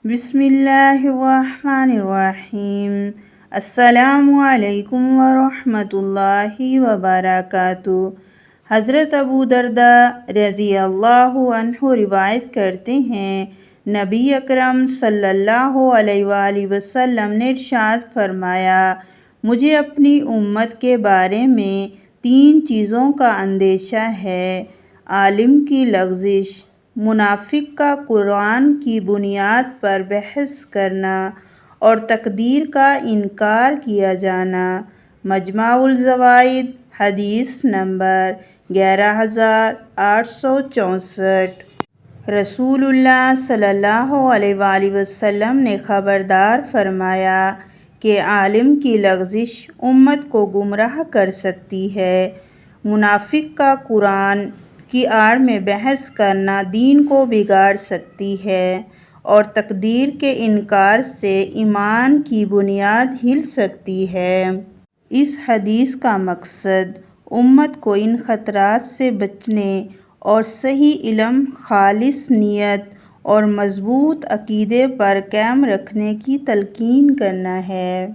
بسم اللہ الرحمن الرحیم۔ السلام علیکم ورحمۃ اللہ وبرکاتہ۔ حضرت ابو درداء رضی اللہ عنہ روایت کرتے ہیں، نبی اکرم صلی اللہ علیہ وآلہ وسلم نے ارشاد فرمایا، مجھے اپنی امت کے بارے میں 3 چیزوں کا اندیشہ ہے: عالم کی لغزش، منافق کا قرآن کی بنیاد پر بحث کرنا، اور تقدیر کا انکار کیا جانا۔ مجمع الزوائد، حدیث نمبر 11864۔ رسول اللہ صلی اللہ علیہ وآلہ وسلم نے خبردار فرمایا کہ عالم کی لغزش امت کو گمراہ کر سکتی ہے، منافق کا قرآن کی آڑ میں بحث کرنا دین کو بگاڑ سکتی ہے، اور تقدیر کے انکار سے ایمان کی بنیاد ہل سکتی ہے۔ اس حدیث کا مقصد امت کو ان خطرات سے بچنے اور صحیح علم، خالص نیت اور مضبوط عقیدے پر قائم رکھنے کی تلقین کرنا ہے۔